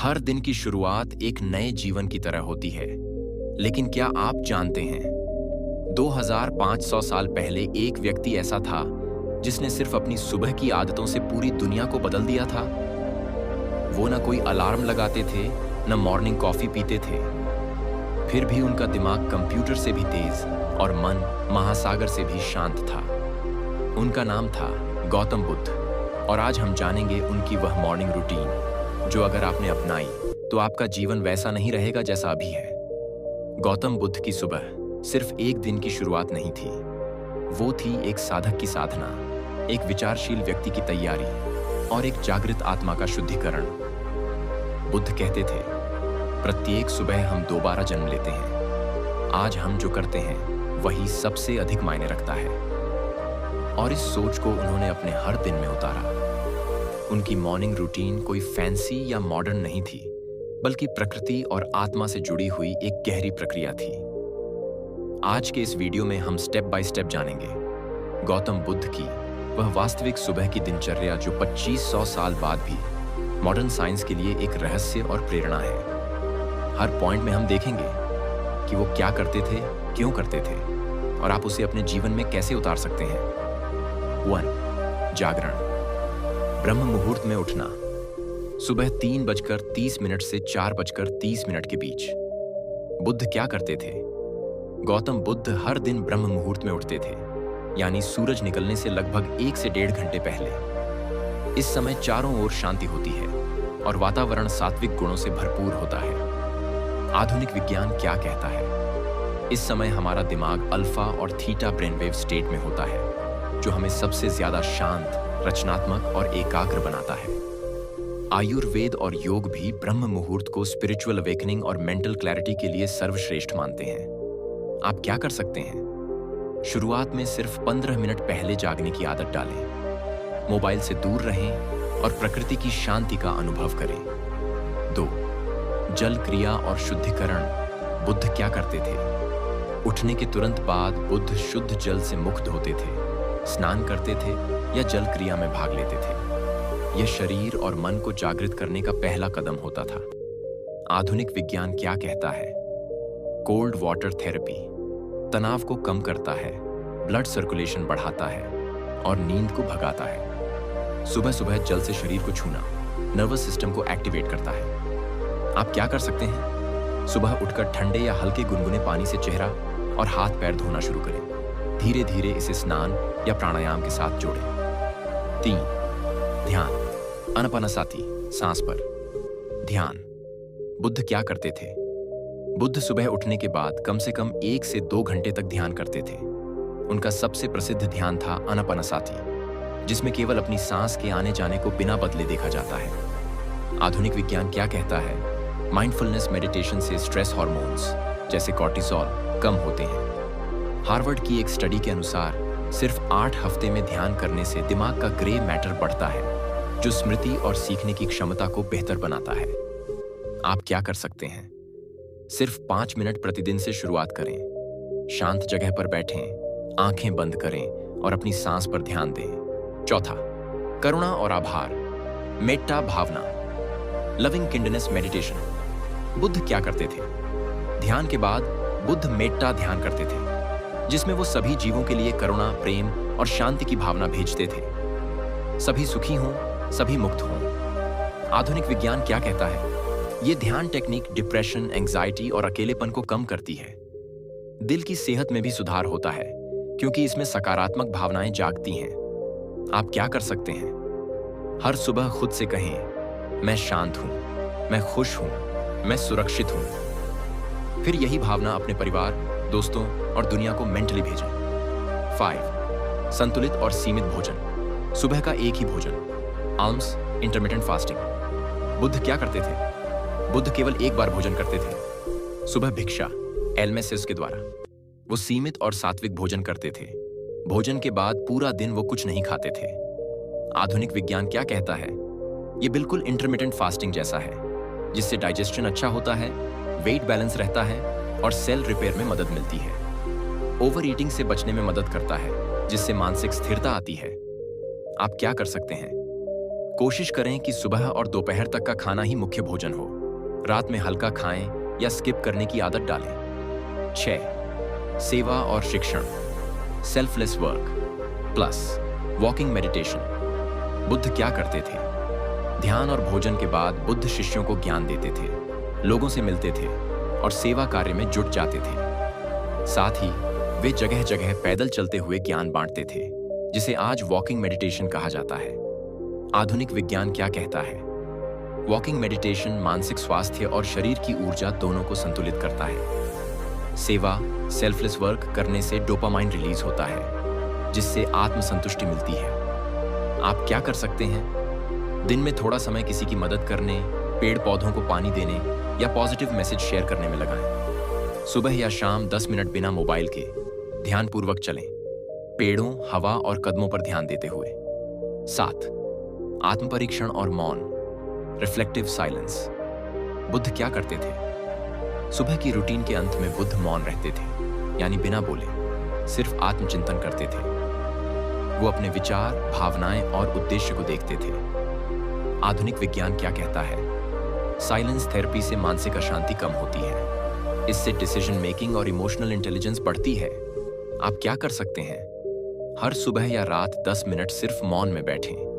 हर दिन की शुरुआत एक नए जीवन की तरह होती है, लेकिन क्या आप जानते हैं 2500 साल पहले एक व्यक्ति ऐसा था जिसने सिर्फ अपनी सुबह की आदतों से पूरी दुनिया को बदल दिया था। वो ना कोई अलार्म लगाते थे, न मॉर्निंग कॉफी पीते थे, फिर भी उनका दिमाग कंप्यूटर से भी तेज और मन महासागर से भी शांत था। उनका नाम था गौतम बुद्ध, और आज हम जानेंगे उनकी वह मॉर्निंग रूटीन जो अगर आपने अपनाई तो आपका जीवन वैसा नहीं रहेगा जैसा अभी है। गौतम बुद्ध की सुबह सिर्फ एक दिन की शुरुआत नहीं थी, वो थी एक साधक की साधना, एक विचारशील व्यक्ति की तैयारी और एक जागृत आत्मा का शुद्धिकरण। बुद्ध कहते थे, प्रत्येक सुबह हम दोबारा जन्म लेते हैं। आज हम जो करते हैं वही सबसे अधिक मायने रखता है। और इस सोच को उन्होंने अपने हर दिन में उतारा। उनकी मॉर्निंग रूटीन कोई फैंसी या मॉडर्न नहीं थी, बल्कि प्रकृति और आत्मा से जुड़ी हुई एक गहरी प्रक्रिया थी। आज के इस वीडियो में हम स्टेप बाय स्टेप जानेंगे गौतम बुद्ध की वह वास्तविक सुबह की दिनचर्या जो 2500 साल बाद भी मॉडर्न साइंस के लिए एक रहस्य और प्रेरणा है। हर पॉइंट में हम देखेंगे कि वो क्या करते थे, क्यों करते थे, और आप उसे अपने जीवन में कैसे उतार सकते हैं। 1. जागरण। ब्रह्म मुहूर्त में उठना। सुबह 3:30 से 4:30 के बीच। बुद्ध क्या करते थे? गौतम बुद्ध हर दिन ब्रह्म मुहूर्त में उठते थे, यानी सूरज निकलने से लगभग 1 से 1.5 घंटे पहले। इस समय चारों ओर शांति होती है और वातावरण सात्विक गुणों से भरपूर होता है। आधुनिक विज्ञान क्या कहता है? इस समय हमारा दिमाग अल्फा और थीटा ब्रेनवेव स्टेट में होता है, जो हमें सबसे ज्यादा शांत, रचनात्मक और एकाग्र बनाता है। आयुर्वेद और योग भी ब्रह्म मुहूर्त को स्पिरिचुअल अवेकनिंग और मेंटल क्लैरिटी के लिए सर्वश्रेष्ठ मानते हैं। आप क्या कर सकते हैं? शुरुआत में सिर्फ 15 मिनट पहले जागने की आदत डालें। मोबाइल से दूर रहें और प्रकृति की शांति का अनुभव करें। 2. जल क्रिया और शुद्धिकरण। बुद्ध क्या करते थे? उठने के तुरंत बाद बुद्ध शुद्ध जल से मुख धोते थे, स्नान करते थे या जल क्रिया में भाग लेते थे। यह शरीर और मन को जागृत करने का पहला कदम होता था। आधुनिक विज्ञान क्या कहता है? कोल्ड वाटर थेरेपी तनाव को कम करता है, ब्लड सर्कुलेशन बढ़ाता है और नींद को भगाता है। सुबह सुबह जल से शरीर को छूना नर्वस सिस्टम को एक्टिवेट करता है। आप क्या कर सकते हैं? सुबह उठकर ठंडे या हल्के गुनगुने पानी से चेहरा और हाथ पैर धोना शुरू करें। धीरे धीरे इसे स्नान या प्राणायाम के साथ जोड़ें। 3. ध्यान। अनापानसती, सांस पर ध्यान। बुद्ध क्या करते थे? बुद्ध सुबह उठने के बाद कम से कम 1 से 2 घंटे तक ध्यान करते थे। उनका सबसे प्रसिद्ध ध्यान था अनापानसती, जिसमें केवल अपनी सांस के आने जाने को बिना बदले देखा जाता है। आधुनिक विज्ञान क्या कहता है? माइंडफुलनेस मेडिटेशन से स्ट्रेस हार्मोन्स जैसे कॉर्टिसोल कम होते हैं। हार्वर्ड की एक स्टडी के अनुसार सिर्फ 8 हफ्ते में ध्यान करने से दिमाग का ग्रे मैटर बढ़ता है, जो स्मृति और सीखने की क्षमता को बेहतर बनाता है। आप क्या कर सकते हैं? सिर्फ 5 मिनट प्रतिदिन से शुरुआत करें। शांत जगह पर बैठें, आंखें बंद करें और अपनी सांस पर ध्यान दें। 4. करुणा और आभार। मेट्टा भावना, लविंग किंडनेस मेडिटेशन। बुद्ध क्या करते थे? ध्यान के बाद बुद्ध मेट्टा ध्यान करते थे, जिसमें वो सभी जीवों के लिए करुणा, प्रेम और शांति की भावना भेजते थे। सभी सुखी हों, सभी मुक्त हों। आधुनिक विज्ञान क्या कहता है? ये ध्यान टेक्निक डिप्रेशन, एंजाइटी और अकेलेपन को कम करती है। दिल की सेहत में भी सुधार होता है, क्योंकि इसमें सकारात्मक भावनाएं जागती हैं। आप क्या कर सकते हैं? हर सुबह खुद से कहें, मैं शांत हूं, मैं खुश हूं, मैं सुरक्षित हूं। फिर यही भावना अपने परिवार, दोस्तों और दुनिया को मेंटली भेजें। 5. संतुलित और सीमित भोजन। सुबह का एक ही भोजन, आल्म्स, इंटरमिटेंट फास्टिंग। बुद्ध क्या करते थे? बुद्ध केवल एक बार भोजन करते थे, सुबह भिक्षा, एल्मेसिस के द्वारा। वो सीमित और सात्विक भोजन करते थे। भोजन के बाद पूरा दिन वो कुछ नहीं खाते थे। आधुनिक विज्ञान क्या कहता है? ये बिल्कुल इंटरमिटेंट फास्टिंग जैसा है, जिससे डाइजेशन अच्छा होता है, वेट बैलेंस रहता है और सेल रिपेयर में मदद मिलती है। ओवर ईटिंग से बचने में मदद करता है, जिससे मानसिक स्थिरता आती है। आप क्या कर सकते हैं? कोशिश करें कि सुबह और दोपहर तक का खाना ही मुख्य भोजन हो। रात में हल्का खाएं या स्किप करने की आदत डालें। 6. सेवा और शिक्षण, selfless work plus walking meditation. Buddha क्या करते थे? ध्यान और भोजन के बाद बुद्ध शिष्यों को ज्ञान देते थे, लोगों से मिलते थे और सेवा कार्य में जुट जाते थे। साथ ही वे जगह जगह पैदल चलते हुए ज्ञान बांटते थे, जिसे आज वॉकिंग मेडिटेशन कहा जाता है। आधुनिक विज्ञान क्या कहता है? वॉकिंग मेडिटेशन मानसिक स्वास्थ्य और शरीर की ऊर्जा दोनों को संतुलित करता है। सेवा, सेल्फलेस वर्क करने से डोपामाइन रिलीज होता है, जिससे आत्मसंतुष्टि मिलती है। आप क्या कर सकते हैं? दिन में थोड़ा समय किसी की मदद करने, पेड़ पौधों को पानी देने या पॉजिटिव मैसेज शेयर करने में लगाएं। सुबह या शाम 10 मिनट बिना मोबाइल के ध्यानपूर्वक चलें, पेड़ों, हवा और कदमों पर ध्यान देते हुए। 7. आत्मपरीक्षण और मौन, रिफ्लेक्टिव साइलेंस। बुद्ध क्या करते थे? सुबह की रूटीन के अंत में बुद्ध मौन रहते थे, यानी बिना बोले सिर्फ आत्मचिंतन करते थे। वो अपने विचार, भावनाएं और उद्देश्य को देखते थे। आधुनिक विज्ञान क्या कहता है? साइलेंस थेरेपी से मानसिक अशांति कम होती है। इससे डिसीजन मेकिंग और इमोशनल इंटेलिजेंस बढ़ती है। आप क्या कर सकते हैं? हर सुबह या रात 10 मिनट सिर्फ मौन में बैठें।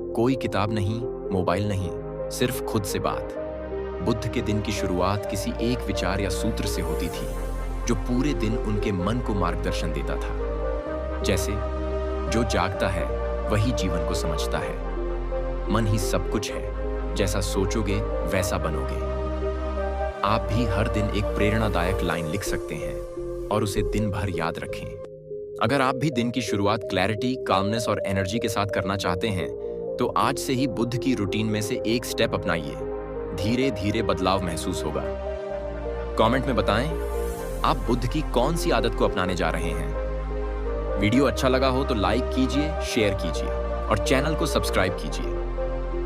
कोई किताब नहीं, मोबाइल नहीं, सिर्फ खुद से बात। बुद्ध के दिन की शुरुआत किसी एक विचार या सूत्र से होती थी, जो पूरे दिन उनके मन को मार्गदर्शन देता था। जैसे, जो जागता है वही जीवन को समझता है। मन ही सब कुछ है, जैसा सोचोगे वैसा बनोगे। आप भी हर दिन एक प्रेरणादायक लाइन लिख सकते हैं और उसे दिन भर याद रखें। अगर आप भी दिन की शुरुआत क्लैरिटी, काल्मनेस और एनर्जी के साथ करना चाहते हैं, तो आज से ही बुद्ध की रूटीन में से एक स्टेप अपनाइए। धीरे धीरे बदलाव महसूस होगा। कमेंट में बताएं, आप बुद्ध की कौन सी आदत को अपनाने जा रहे हैं। वीडियो अच्छा लगा हो तो लाइक कीजिए, शेयर कीजिए और चैनल को सब्सक्राइब कीजिए।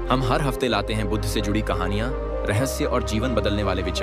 हम हर हफ्ते लाते हैं बुद्ध से जुड़ी कहानियां, रहस्य और जीवन बदलने वाले विचार।